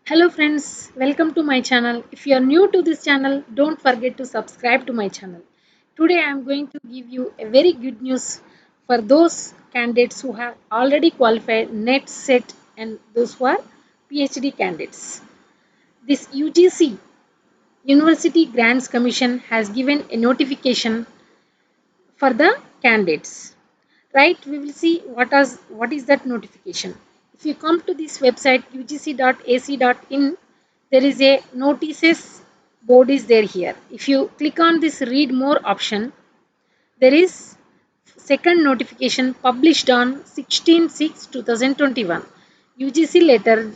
Hello friends, welcome to my channel. If you are new to this channel, don't forget to subscribe to my channel. Today I am going to give you a very good news for those candidates who have already qualified NET, SET and those who are PhD candidates. This UGC University Grants Commission has given a notification for the candidates. Right, we will see what is that notification. If you come to this website ugc.ac.in, there is a notices board is there here. If you click on this read more option, there is second notification published on 16/6/2021 UGC letter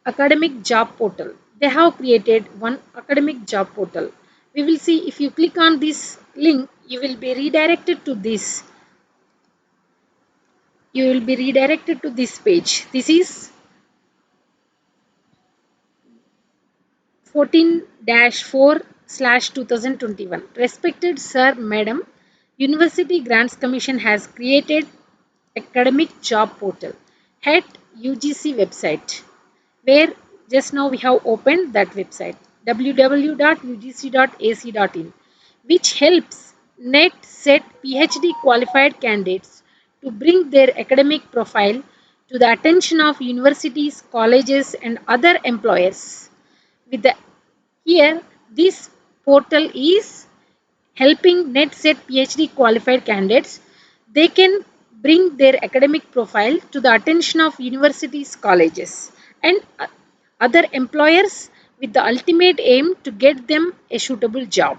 academic job portal. They have created one academic job portal. We will see. If you click on this link, you will be redirected to this page. This is 14-4/2021. Respected Sir, Madam, University Grants Commission has created academic job portal at UGC website, where just now we have opened that website www.ugc.ac.in, which helps NET, SET, PhD qualified candidates to bring their academic profile to the attention of universities, colleges and other employers. With the here, this portal is helping NET, SET, PhD qualified candidates. They can bring their academic profile to the attention of universities, colleges and other employers with the ultimate aim to get them a suitable job.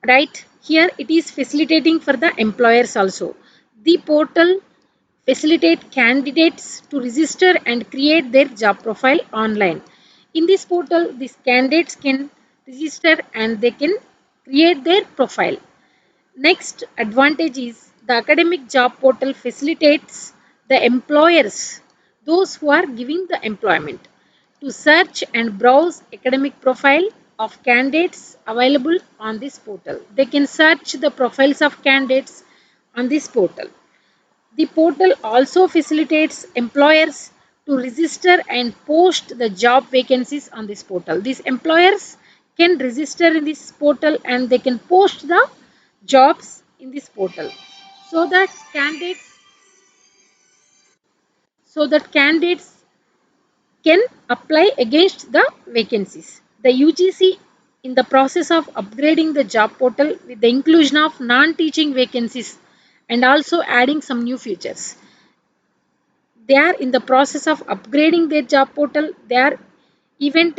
Right, here it is facilitating for the employers also. The portal facilitate candidates to register and create their job profile online. In this portal, these candidates can register and they can create their profile. Next advantage is the academic job portal facilitates the employers, those who are giving the employment, to search and browse academic profile of candidates available on this portal. They can search the profiles of candidates on this portal. The portal also facilitates employers to register and post the job vacancies on this portal. These employers can register in this portal and they can post the jobs in this portal so that candidates can apply against the vacancies. The UGC in the process of upgrading the job portal with the inclusion of non-teaching vacancies and also adding some new features. They are in the process of upgrading their job portal. They are even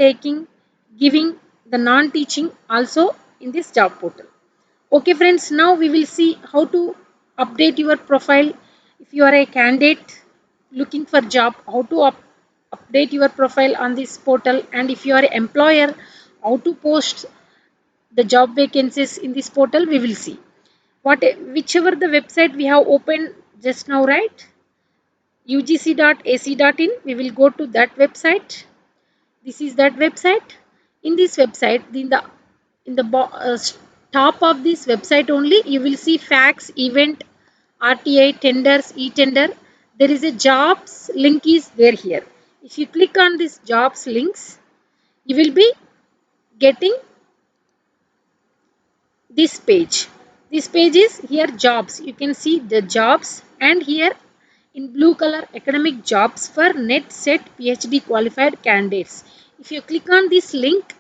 giving the non-teaching also in this job portal. Okay friends, now we will see how to update your profile. If you are a candidate looking for job, how to update your profile on this portal, and if you are an employer, how to post the job vacancies in this portal, we will see. Whichever the website we have opened just now, right, ugc.ac.in, we will go to that website. This is that website. In this website, in the top of this website only, you will see facts, event, RTI, tenders, e-tender. There is a jobs link is there here. If you click on this jobs links, you will be getting this page. This page is here jobs. You can see the jobs, and here in blue color academic jobs for NET, SET, PhD qualified candidates. If you click on this link,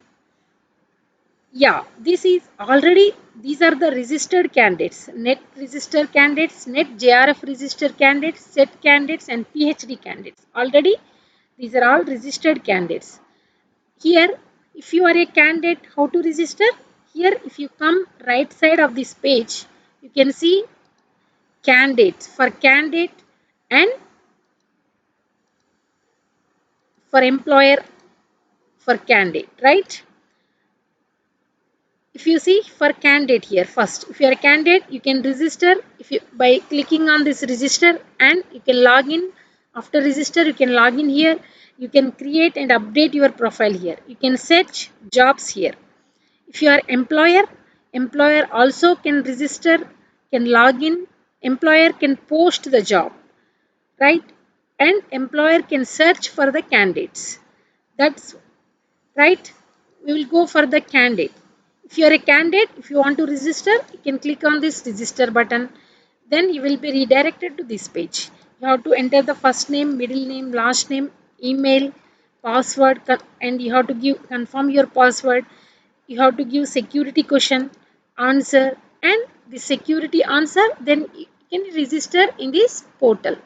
yeah, this is already, these are the registered candidates: NET registered candidates, NET JRF registered candidates, SET candidates and PhD candidates. Already these are all registered candidates. Here, if you are a candidate, how to register? Here, if you come right side of this page, you can see candidates for candidate and for employer for candidate, right? If you see for candidate here, first, if you are a candidate, you can register if you by clicking on this register, and you can log in. After register, you can log in here. You can create and update your profile here. You can search jobs here. If you are employer, employer also can register, can log in, employer can post the job, right? and employer can search for the candidates. That's right. We will go for the candidate. If you are a candidate, if you want to register, you can click on this register button. Then you will be redirected to this page. You have to enter the first name, middle name, last name, email, password, and you have to give confirm your password. You have to give security question answer, and the security answer, then you can register in this portal.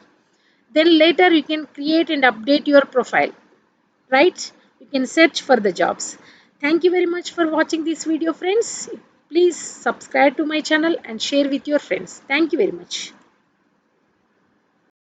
Then later you can create and update your profile, right? You can search for the jobs. Thank you very much for watching this video, friends. Please subscribe to my channel and share with your friends. Thank you very much.